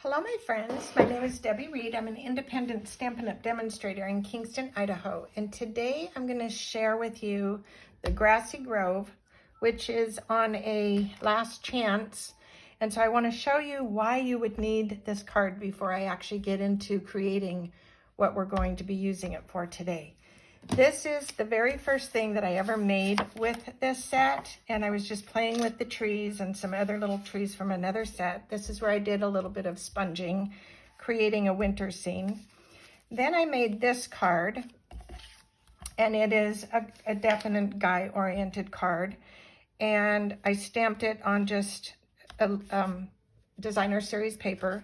Hello, my friends. My name is Debbie Reed. I'm an independent Stampin' Up! Demonstrator in Kingston, Idaho. And today I'm going to share with you the Grassy Grove, which is on a last chance. And so I want to show you why you would need this card before I actually get into creating what we're going to be using it for today. This is the very first thing that I ever made with this set, and I was just playing with the trees and some other little trees from another set. This is where I did a little bit of sponging, creating a winter scene. Then I made this card, and it is a definite guy-oriented card, and I stamped it on just a designer series paper.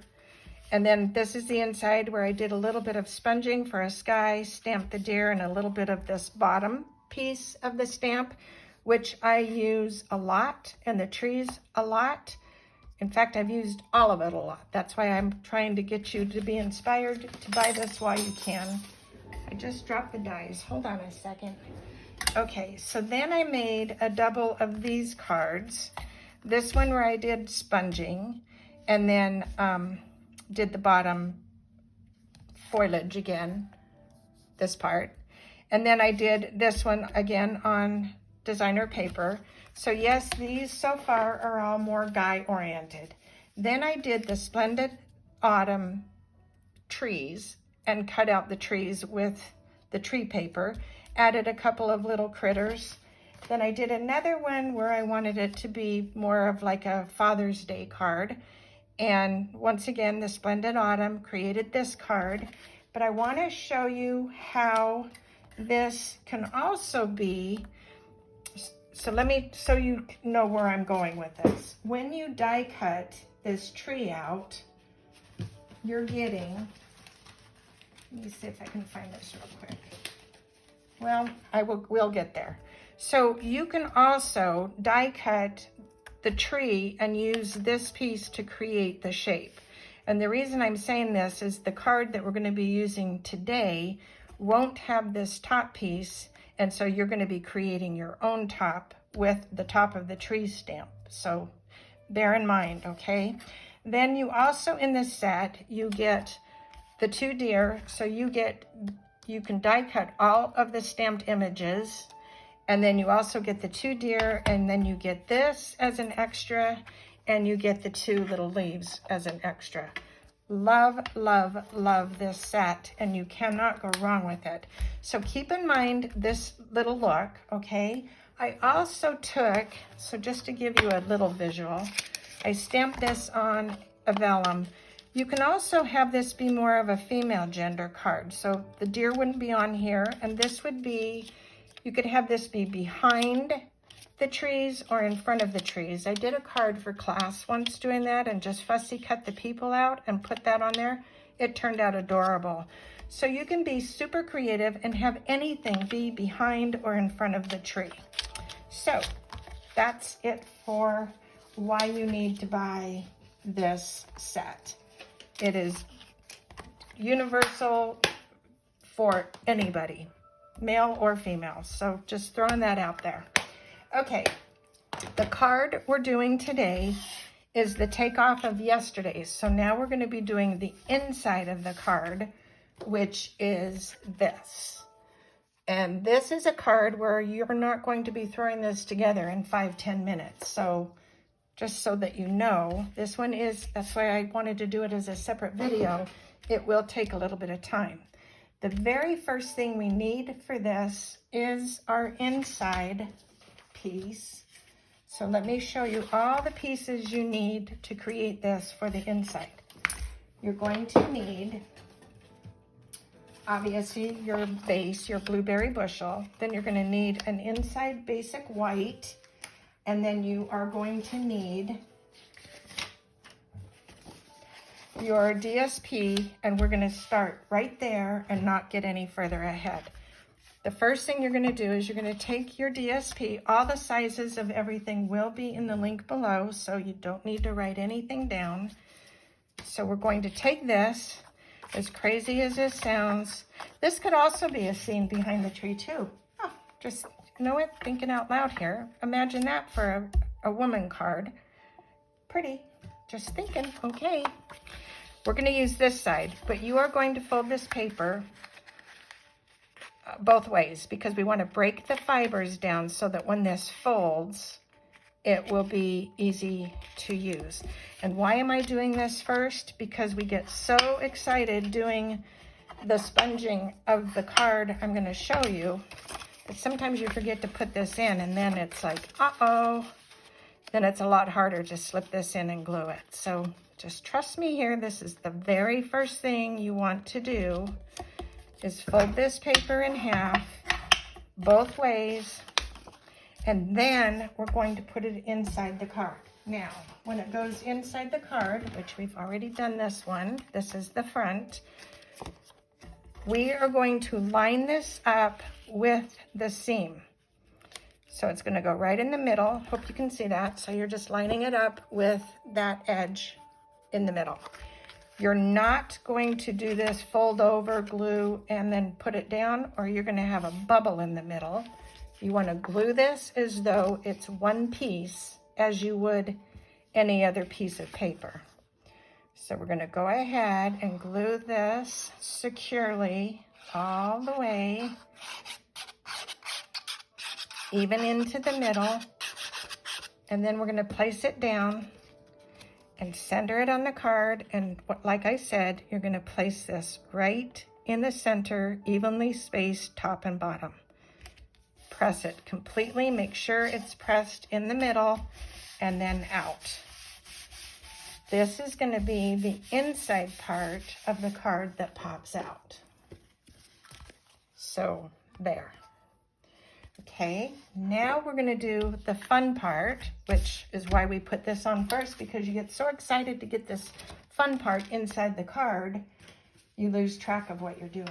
And then this is the inside where I did a little bit of sponging for a sky, stamped the deer, and a little bit of this bottom piece of the stamp, which I use a lot, and the trees a lot. In fact, I've used all of it a lot. That's why I'm trying to get you to be inspired to buy this while you can. I just dropped the dies. Hold on a second. Okay, so then I made a double of these cards. This one where I did sponging, and then did the bottom foliage again, this part. And then I did this one again on designer paper. So yes, these so far are all more guy oriented. Then I did the Splendid Autumn trees and cut out the trees with the tree paper, added a couple of little critters. Then I did another one where I wanted it to be more of like a Father's Day card. And once again, the Splendid Autumn created this card, but I want to show you how this can also be, so you know where I'm going with this. When you die cut this tree out, you're getting, let me see if I can find this real quick. Well, we'll get there. So you can also die cut the tree and use this piece to create the shape. And the reason I'm saying this is the card that we're going to be using today won't have this top piece, and so you're going to be creating your own top with the top of the tree stamp. So bear in mind, okay? Then you also, in this set, you get the 2 deer, so you can die cut all of the stamped images. And then you also get the 2 deer, and then you get this as an extra, and you get the 2 little leaves as an extra. Love, love, love this set, and you cannot go wrong with it. So keep in mind this little look, okay? I also took, so just to give you a little visual, I stamped this on a vellum. You can also have this be more of a female gender card. So the deer wouldn't be on here, and this would be, you could have this be behind the trees or in front of the trees. I did a card for class once doing that and just fussy cut the people out and put that on there. It turned out adorable. So you can be super creative and have anything be behind or in front of the tree. So that's it for why you need to buy this set. It is universal for anybody, male or female. So just throwing that out there. Okay, the card we're doing today is the takeoff of yesterday's. So now we're going to be doing the inside of the card, which is this. And this is a card where you're not going to be throwing this together in 5-10 minutes. So just so that you know, this one is, that's why I wanted to do it as a separate video. It will take a little bit of time. The very first thing we need for this is our inside piece. So let me show you all the pieces you need to create this for the inside. You're going to need, obviously, your base, your blueberry bushel. Then you're going to need an inside basic white. And then you are going to need your DSP, and we're going to start right there and not get any further ahead. The first thing you're going to do is you're going to take your DSP. All the sizes of everything will be in the link below, so you don't need to write anything down. So we're going to take this, as crazy as this sounds. This could also be a scene behind the tree too. Oh, just, you know what, thinking out loud here. Imagine that for a woman card. Pretty, just thinking, okay. We're going to use this side, but you are going to fold this paper both ways because we want to break the fibers down so that when this folds, it will be easy to use. And why am I doing this first? Because we get so excited doing the sponging of the card I'm going to show you that sometimes you forget to put this in, and then it's like, uh-oh. Then it's a lot harder to slip this in and glue it. So just trust me here. This is the very first thing you want to do is fold this paper in half both ways, and then we're going to put it inside the card. Now, when it goes inside the card, which we've already done this one, this is the front, we are going to line this up with the seam. So it's going to go right in the middle. Hope you can see that. So you're just lining it up with that edge in the middle. You're not going to do this fold over, glue, and then put it down, or you're going to have a bubble in the middle. You want to glue this as though it's one piece, as you would any other piece of paper. So we're going to go ahead and glue this securely all the way, even into the middle, and then we're going to place it down and center it on the card. And like I said, you're going to place this right in the center, evenly spaced top and bottom. Press it completely, make sure it's pressed in the middle and then out. This is going to be the inside part of the card that pops out. So there. Okay, now we're going to do the fun part, which is why we put this on first, because you get so excited to get this fun part inside the card, you lose track of what you're doing.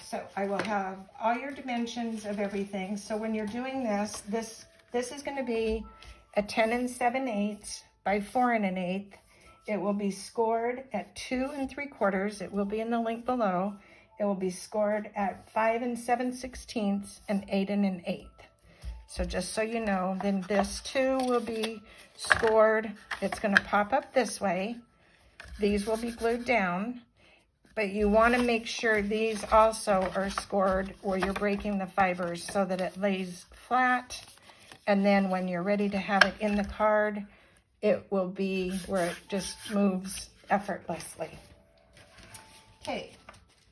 So I will have all your dimensions of everything. So when you're doing this, this is going to be a 10 7/8 by 4 1/8. It will be scored at 2 3/4. It will be in the link below. It will be scored at 5 7/16 and 8 1/8. So just so you know, then this too will be scored. It's going to pop up this way. These will be glued down, but you want to make sure these also are scored where you're breaking the fibers so that it lays flat. And then when you're ready to have it in the card, it will be where it just moves effortlessly. Okay.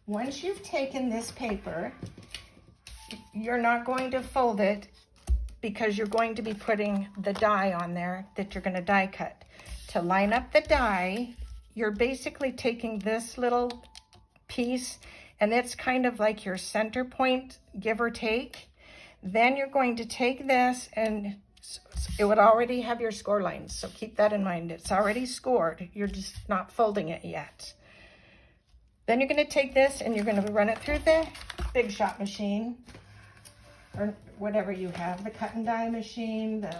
Once you've taken this paper, you're not going to fold it because you're going to be putting the die on there that you're going to die cut. To line up the die, you're basically taking this little piece, and it's kind of like your center point, give or take. Then you're going to take this, and it would already have your score lines, so keep that in mind. It's already scored. You're just not folding it yet. Then you're going to take this and you're going to run it through the Big Shot machine, or whatever you have, the cut and die machine, the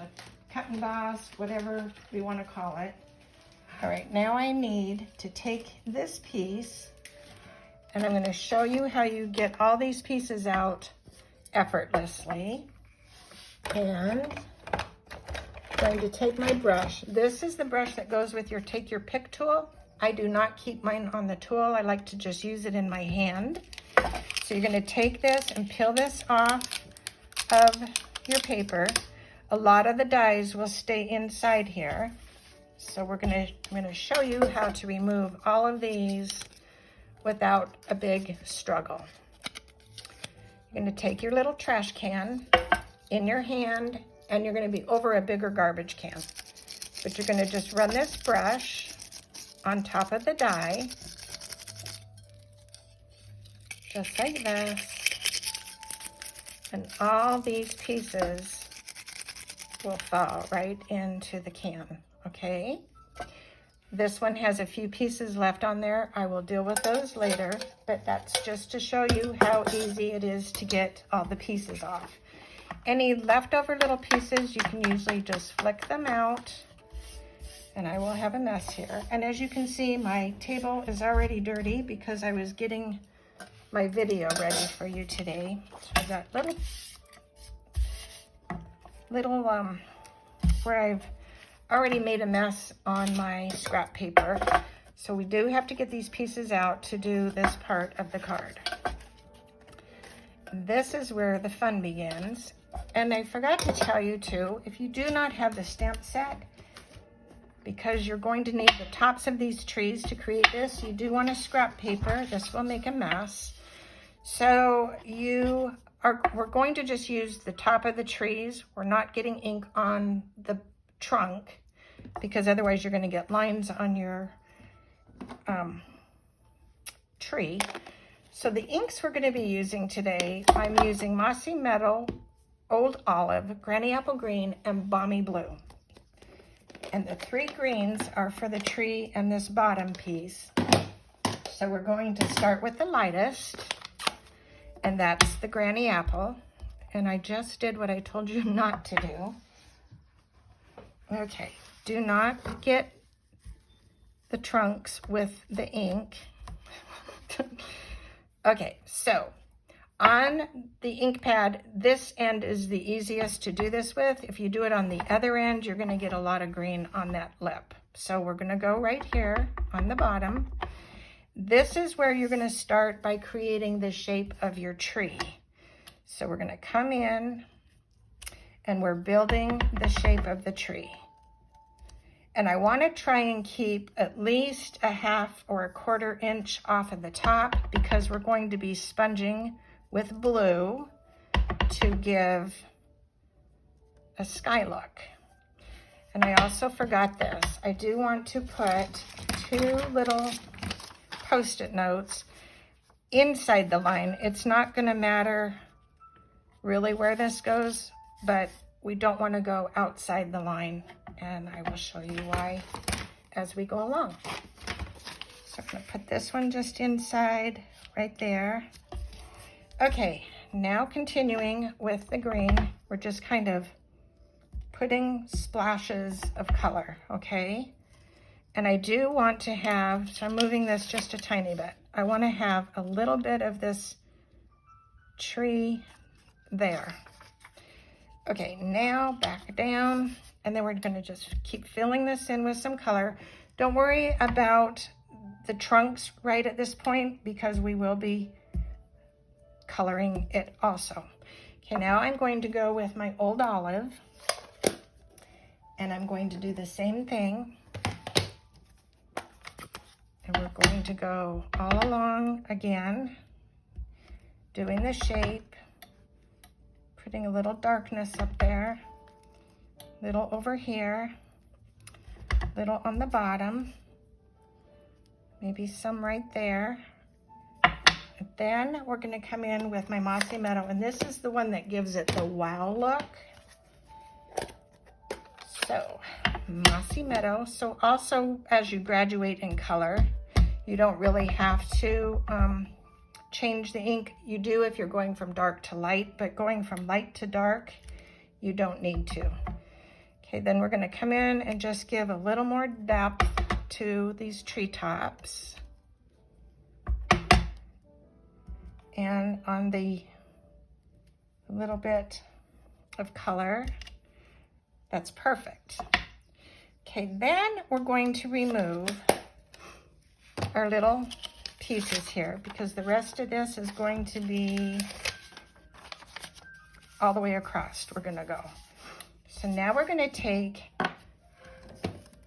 cut and boss, whatever we want to call it. All right, now I need to take this piece, and I'm going to show you how you get all these pieces out effortlessly. And I'm going to take my brush. This is the brush that goes with your take your pick tool. I do not keep mine on the tool. I like to just use it in my hand. So you're going to take this and peel this off of your paper. A lot of the dies will stay inside here. So I'm going to show you how to remove all of these without a big struggle. You're going to take your little trash can in your hand, and you're going to be over a bigger garbage can. But you're going to just run this brush on top of the die, just like this, and all these pieces will fall right into the can, okay? This one has a few pieces left on there. I will deal with those later, but that's just to show you how easy it is to get all the pieces off. Any leftover little pieces, you can usually just flick them out, and I will have a mess here. And as you can see, my table is already dirty because I was getting my video ready for you today. So I got little where I've already made a mess on my scrap paper. So we do have to get these pieces out to do this part of the card. This is where the fun begins. And I forgot to tell you too, if you do not have the stamp set, because you're going to need the tops of these trees to create this, you do want a scrap paper. This will make a mess. So we're going to just use the top of the trees. We're not getting ink on the trunk because otherwise you're going to get lines on your tree. So the inks we're going to be using today, I'm using Mossy, Meadow, Old Olive, Granny Apple Green, and Balmy Blue. And the 3 greens are for the tree and this bottom piece. So we're going to start with the lightest, and that's the Granny Apple. And I just did what I told you not to do. Okay, do not get the trunks with the ink. Okay, so on the ink pad, this end is the easiest to do this with. If you do it on the other end, you're gonna get a lot of green on that lip. So we're gonna go right here on the bottom. This is where you're gonna start by creating the shape of your tree. So we're gonna come in and we're building the shape of the tree. And I want to try and keep at least a 1/2 or 1/4 inch off of the top because we're going to be sponging with blue to give a sky look. And I also forgot this. I do want to put 2 little Post-it notes inside the line. It's not going to matter really where this goes, but we don't want to go outside the line, and I will show you why as we go along. So I'm going to put this one just inside right there. Okay, now continuing with the green, we're just kind of putting splashes of color, okay? And I do want to have, so I'm moving this just a tiny bit. I want to have a little bit of this tree there. Okay, now back down, and then we're going to just keep filling this in with some color. Don't worry about the trunks right at this point because we will be coloring it also. Okay, now I'm going to go with my Old Olive, and I'm going to do the same thing. And we're going to go all along again, doing the shape. Putting a little darkness up there, little over here, little on the bottom, maybe some right there. And then we're going to come in with my Mossy Meadow, and this is the one that gives it the wow look. So, Mossy Meadow. So also, as you graduate in color, you don't really have to change the ink. You do if you're going from dark to light, but going from light to dark, you don't need to. Okay, then we're going to come in and just give a little more depth to these treetops. And on the little bit of color, that's perfect. Okay, then we're going to remove our little pieces here because the rest of this is going to be all the way across. We're going to go. So now we're going to take,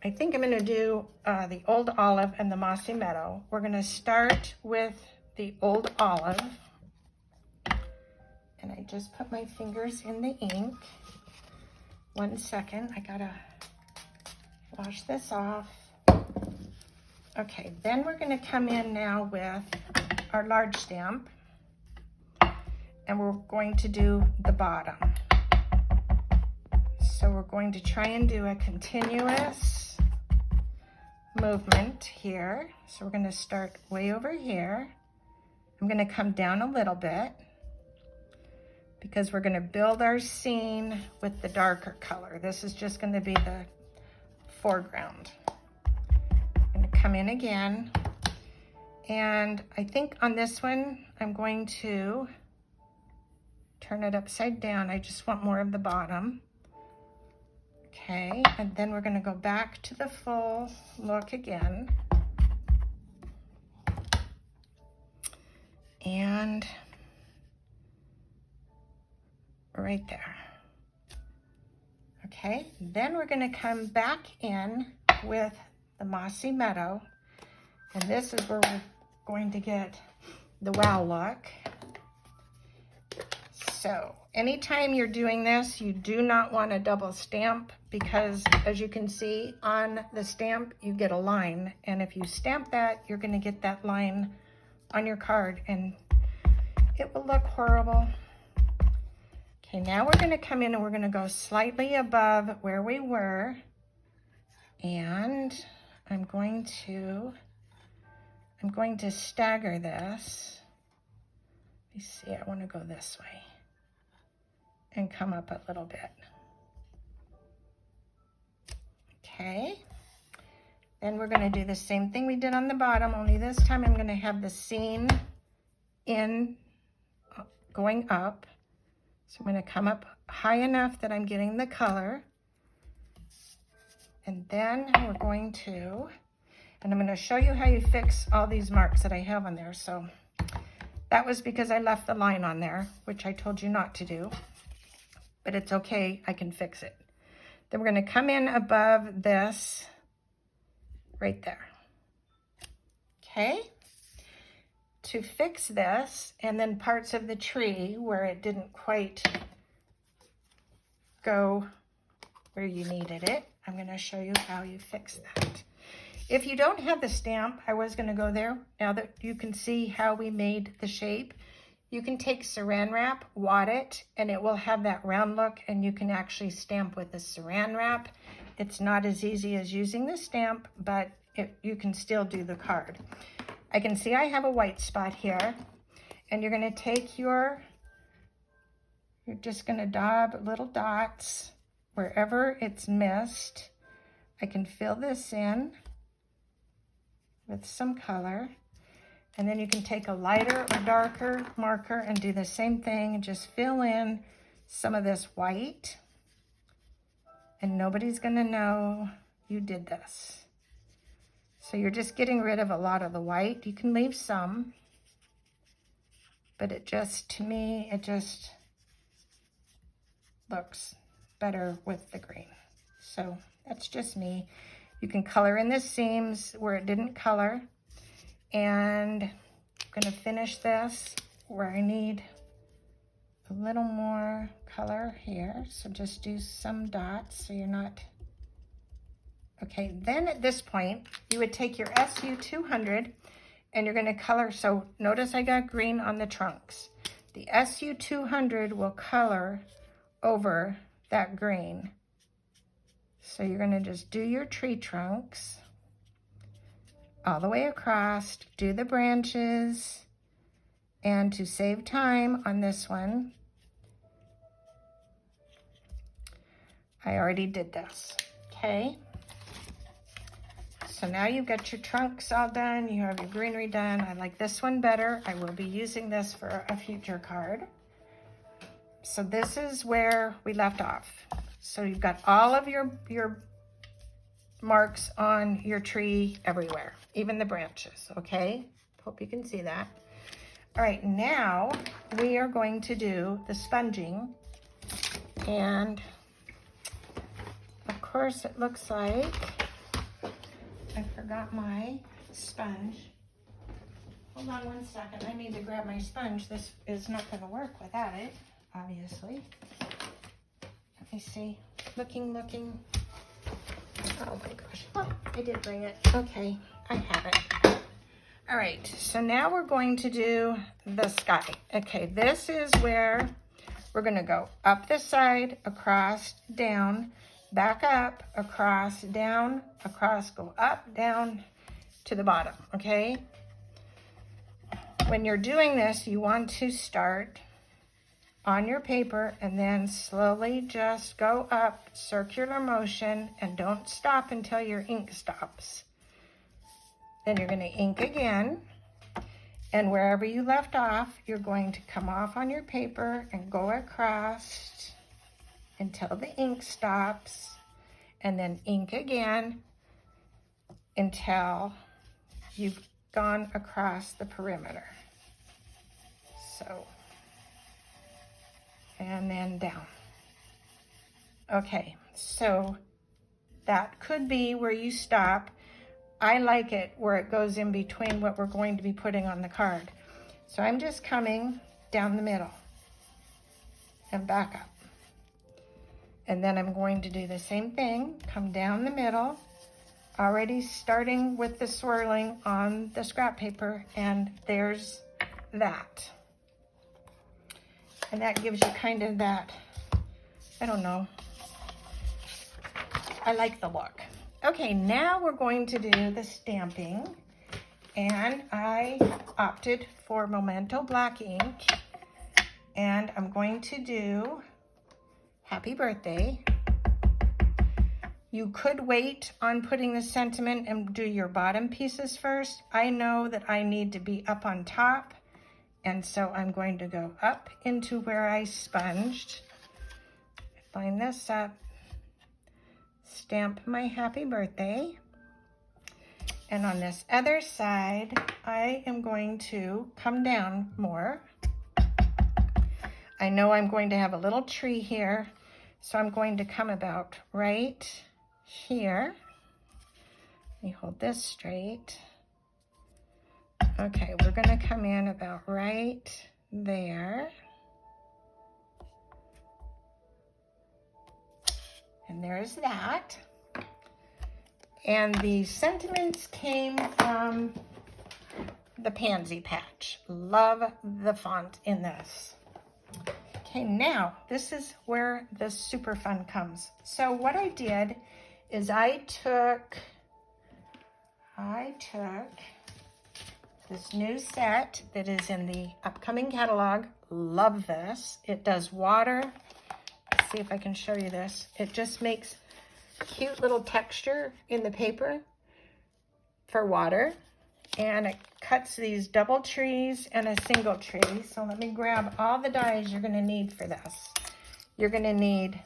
I think I'm going to do the Old Olive and the Mossy Meadow. We're going to start with the Old Olive, and I just put my fingers in the ink. 1 second, I gotta wash this off. Okay, then we're going to come in now with our large stamp, and we're going to do the bottom. So we're going to try and do a continuous movement here. So we're going to start way over here. I'm going to come down a little bit because we're going to build our scene with the darker color. This is just going to be the foreground. I'm going to come in again, and I think on this one I'm going to turn it upside down. I just want more of the bottom. Okay, and then we're going to go back to the full look again. and right there. Okay, then we're going to come back in with the Mossy Meadow, and this is where we're going to get the wow look. So anytime you're doing this, you do not want to double stamp, because as you can see on the stamp, you get a line, and if you stamp that, you're going to get that line on your card and it will look horrible. Okay, now we're going to come in and we're going to go slightly above where we were, and I'm going to stagger this. Let me see, I want to go this way and come up a little bit. Okay, then we're going to do the same thing we did on the bottom, only this time I'm going to have the seam in going up. So I'm going to come up high enough that I'm getting the color, and then we're going to, and I'm going to show you how you fix all these marks that I have on there. So that was because I left the line on there, which I told you not to do, but it's okay, I can fix it. Then we're going to come in above this right there. Okay, to fix this, and then parts of the tree where it didn't quite go where you needed it, I'm going to show you how you fix that. If you don't have the stamp, I was going to go there. Now that you can see how we made the shape, you can take Saran Wrap, wad it, and it will have that round look, and you can actually stamp with the Saran Wrap. It's not as easy as using the stamp, but you can still do the card. I can see I have a white spot here, and you're going to take you're just going to dab little dots wherever it's missed. I can fill this in with some color, and then you can take a lighter or darker marker and do the same thing and just fill in some of this white, and nobody's going to know you did this. So you're just getting rid of a lot of the white. You can leave some, but it just, to me, it just looks better with the green. So that's just me. You can color in the seams where it didn't color, and I'm going to finish this where I need a little more color here. So just do some dots so you're not. Okay, then at this point, you would take your SU 200 and you're going to color. So notice I got green on the trunks. The SU 200 will color over that green. So you're going to just do your tree trunks all the way across, do the branches, and to save time on this one, I already did this, okay? So now you've got your trunks all done, you have your greenery done. I like this one better. I will be using this for a future card. So this is where we left off. So you've got all of your marks on your tree everywhere, even the branches, okay? Hope you can see that. All right, now we are going to do the sponging. And of course it looks like I forgot my sponge. Hold on one second, I need to grab my sponge. This is not gonna work without it, obviously. Let me see, looking. Oh my gosh, oh, I did bring it. Okay, I have it. All right, so now we're going to do the sky. Okay, this is where we're gonna go up the side, across, down, back up, across, down, across, go up, down to the bottom, okay? When you're doing this, you want to start on your paper and then slowly just go up, circular motion, and don't stop until your ink stops. Then you're going to ink again, and wherever you left off, you're going to come off on your paper and go across until the ink stops, and then ink again until you've gone across the perimeter. So, and then down. Okay, so that could be where you stop. I like it where it goes in between what we're going to be putting on the card. So I'm just coming down the middle and back up. And then I'm going to do the same thing, come down the middle, already starting with the swirling on the scrap paper, and there's that. And that gives you kind of that, I don't know, I like the look. Okay, now we're going to do the stamping, and I opted for Memento black ink, and I'm going to do Happy Birthday. You could wait on putting the sentiment and do your bottom pieces first. I know that I need to be up on top, and so I'm going to go up into where I sponged. Line this up, stamp my Happy Birthday, and on this other side, I am going to come down more. I know I'm going to have a little tree here, so I'm going to come about right here. Let me hold this straight. Okay, we're going to come in about right there. And there's that. And the sentiments came from the Pansy Patch. Love the font in this. Okay, now this is where the super fun comes. So what I did is I took this new set that is in the upcoming catalog. Love this. It does water. Let's see if I can show you this. It just makes cute little texture in the paper for water. And it cuts these double trees and a single tree. So let me grab all the dies you're going to need for this. You're going to need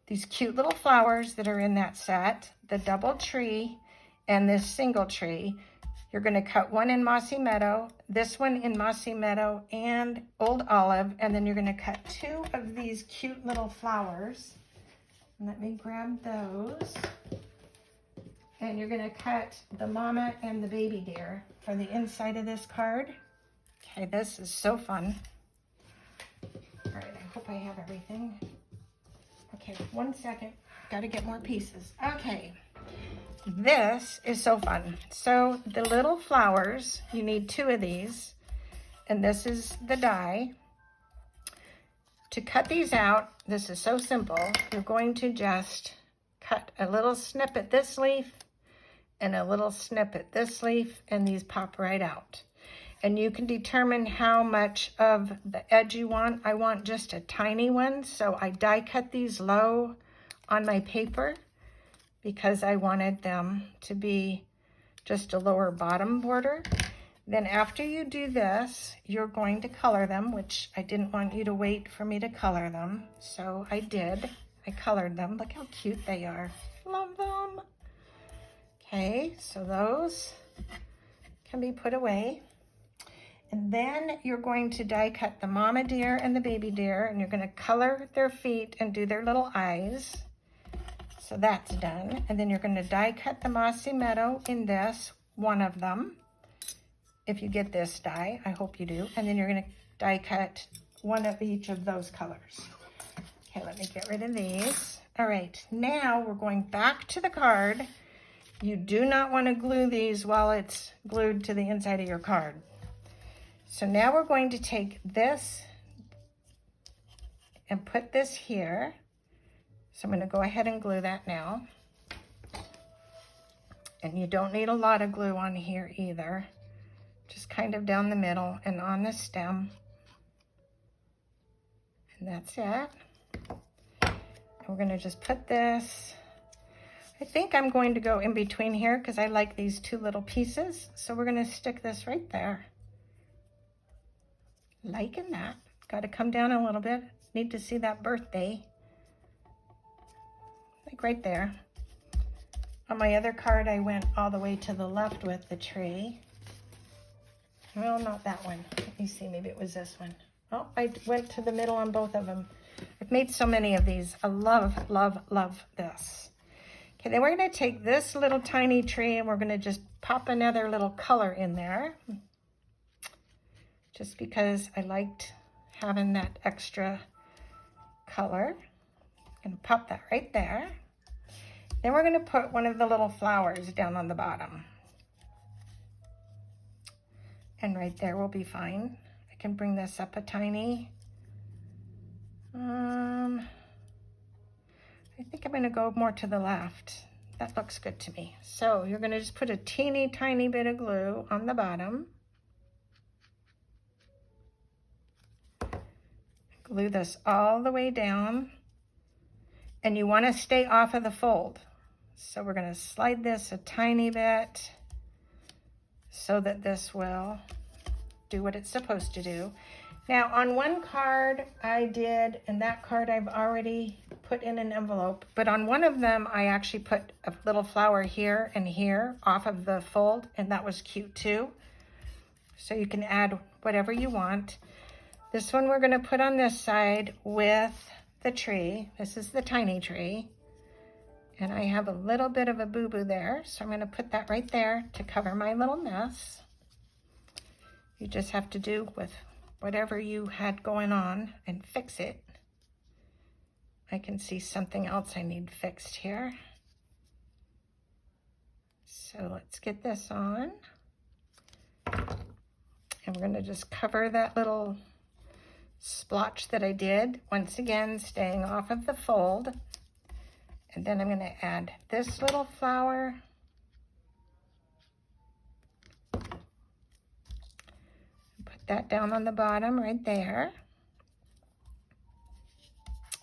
these cute little flowers that are in that set, the double tree, and this single tree. You're going to cut one in Mossy Meadow, this one in Mossy Meadow and Old Olive, and then you're going to cut two of these cute little flowers. Let me grab those. And you're going to cut the mama and the baby deer for the inside of this card. Okay, this is so fun. All right, I hope I have everything. Okay, 1 second. Got to get more pieces. Okay, this is so fun. So the little flowers, you need two of these. And this is the die. To cut these out, this is so simple. You're going to just cut a little snip at this leaf and a little snip at this leaf, and these pop right out. And you can determine how much of the edge you want. I want just a tiny one, so I die cut these low on my paper because I wanted them to be just a lower bottom border. Then after you do this, you're going to color them, which I didn't want you to wait for me to color them, so I did. I colored them. Look how cute they are. Love them. Okay, so those can be put away. And then you're going to die cut the mama deer and the baby deer, and you're going to color their feet and do their little eyes. So that's done. And then you're going to die cut the Mossy Meadow in this, one of them. If you get this die, I hope you do. And then you're going to die cut one of each of those colors. Okay, let me get rid of these. All right, now we're going back to the card. You do not want to glue these while it's glued to the inside of your card. So now we're going to take this and put this here. So I'm going to go ahead and glue that now. And you don't need a lot of glue on here either. Just kind of down the middle and on the stem. And that's it. And we're going to just put this. I think I'm going to go in between here because I like these two little pieces. So we're going to stick this right there. Liking that. Got to come down a little bit. Need to see that birthday. Like right there. On my other card, I went all the way to the left with the tree. Well, not that one. Let me see, maybe it was this one. Oh, I went to the middle on both of them. I've made so many of these. I love, love, love this. Okay, then we're going to take this little tiny tree and we're going to just pop another little color in there. Just because I liked having that extra color. I'm going to pop that right there. Then we're going to put one of the little flowers down on the bottom. And right there will be fine. I can bring this up a tiny. I think I'm going to go more to the left. That looks good to me. So you're going to just put a teeny tiny bit of glue on the bottom. Glue this all the way down. And you want to stay off of the fold. So we're going to slide this a tiny bit so that this will do what it's supposed to do. Now on one card I did, and that card I've already put in an envelope, but on one of them I actually put a little flower here and here off of the fold, and that was cute too. So you can add whatever you want. This one we're going to put on this side with the tree. This is the tiny tree. And I have a little bit of a boo-boo there, so I'm going to put that right there to cover my little mess. You just have to do with whatever you had going on and fix it. I can see something else I need fixed here. So let's get this on. And we're going to just cover that little splotch that I did. Once again, staying off of the fold. And then I'm going to add this little flower. Put that down on the bottom right there.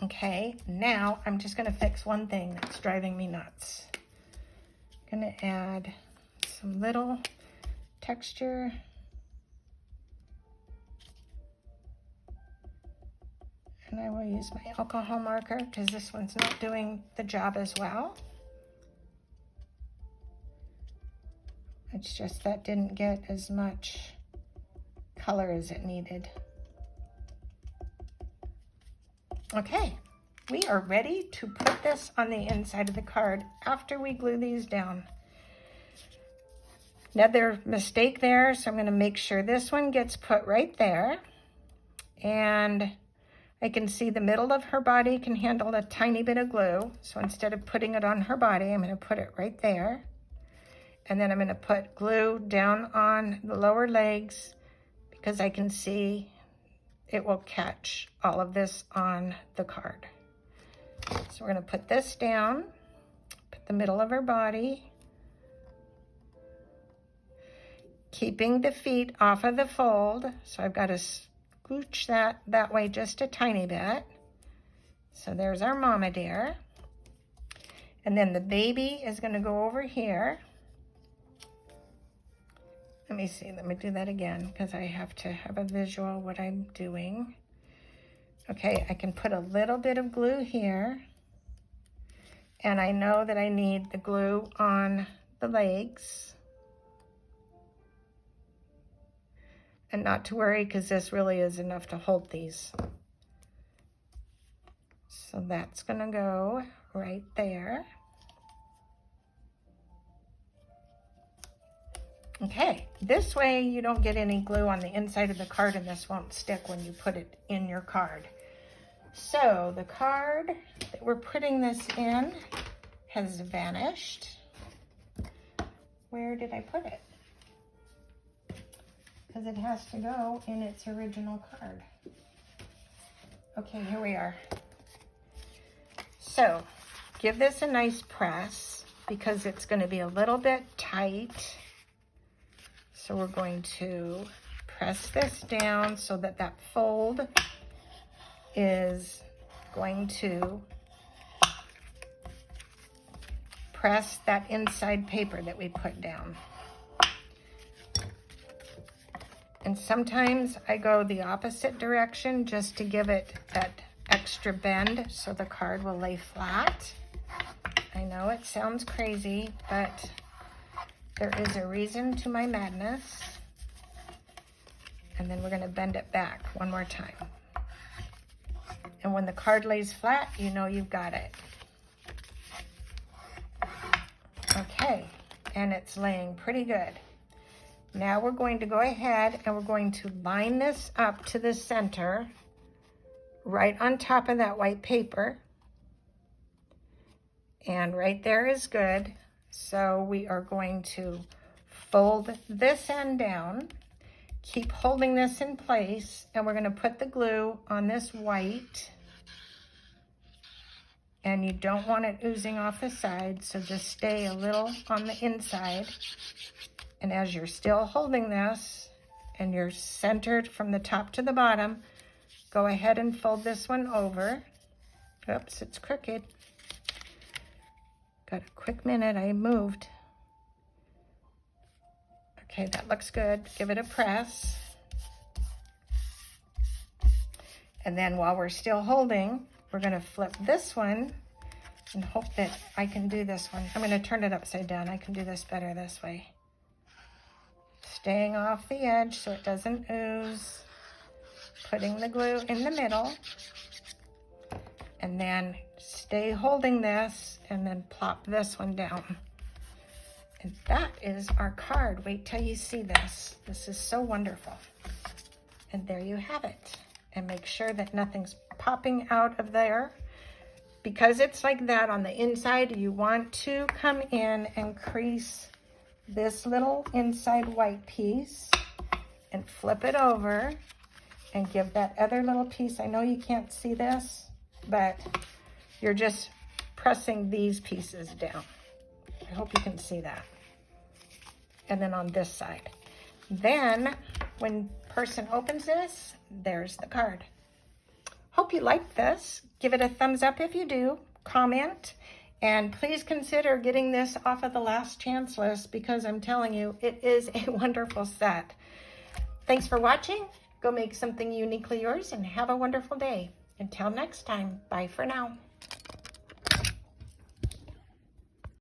Okay, now I'm just going to fix one thing that's driving me nuts. I'm going to add some little texture. And I will use my alcohol marker because this one's not doing the job as well. It's just that didn't get as much color as it needed. Okay, we are ready to put this on the inside of the card after we glue these down. Another mistake there, so I'm going to make sure this one gets put right there. And I can see the middle of her body can handle a tiny bit of glue. So instead of putting it on her body, I'm going to put it right there. And then I'm going to put glue down on the lower legs because I can see it will catch all of this on the card. So we're going to put this down, put the middle of her body, keeping the feet off of the fold. So I've got to scooch that way just a tiny bit. So there's our mama deer. And then the baby is going to go over here. Let me see, let me do that again because I have to have a visual what I'm doing. Okay, I can put a little bit of glue here. And I know that I need the glue on the legs. And not to worry because this really is enough to hold these. So that's going to go right there. Okay, this way you don't get any glue on the inside of the card and this won't stick when you put it in your card. So the card that we're putting this in has vanished. Where did I put it? Because it has to go in its original card. Okay, here we are. So give this a nice press because it's going to be a little bit tight. So we're going to press this down so that that fold is going to press that inside paper that we put down. And sometimes I go the opposite direction just to give it that extra bend so the card will lay flat. I know it sounds crazy, but there is a reason to my madness. And then we're going to bend it back one more time. And when the card lays flat, you know you've got it. Okay, and it's laying pretty good. Now we're going to go ahead and we're going to line this up to the center, right on top of that white paper. And right there is good. So we are going to fold this end down, keep holding this in place, and we're going to put the glue on this white. And you don't want it oozing off the side, so just stay a little on the inside. And as you're still holding this, and you're centered from the top to the bottom, go ahead and fold this one over. Oops, it's crooked. Got a quick minute, I moved. Okay, that looks good. Give it a press. And then while we're still holding, we're going to flip this one and hope that I can do this one. I'm going to turn it upside down. I can do this better this way. Staying off the edge so it doesn't ooze. Putting the glue in the middle. And then stay holding this and then plop this one down. And that is our card. Wait till you see this. This is so wonderful. And there you have it. And make sure that nothing's popping out of there. Because it's like that on the inside, you want to come in and crease this little inside white piece and flip it over and give that other little piece. I know you can't see this, but you're just pressing these pieces down. I hope you can see that. And then on this side. Then when person opens this, there's the card. Hope you liked this. Give it a thumbs up if you do. Comment. And please consider getting this off of the last chance list because I'm telling you, it is a wonderful set. Thanks for watching. Go make something uniquely yours and have a wonderful day. Until next time, bye for now.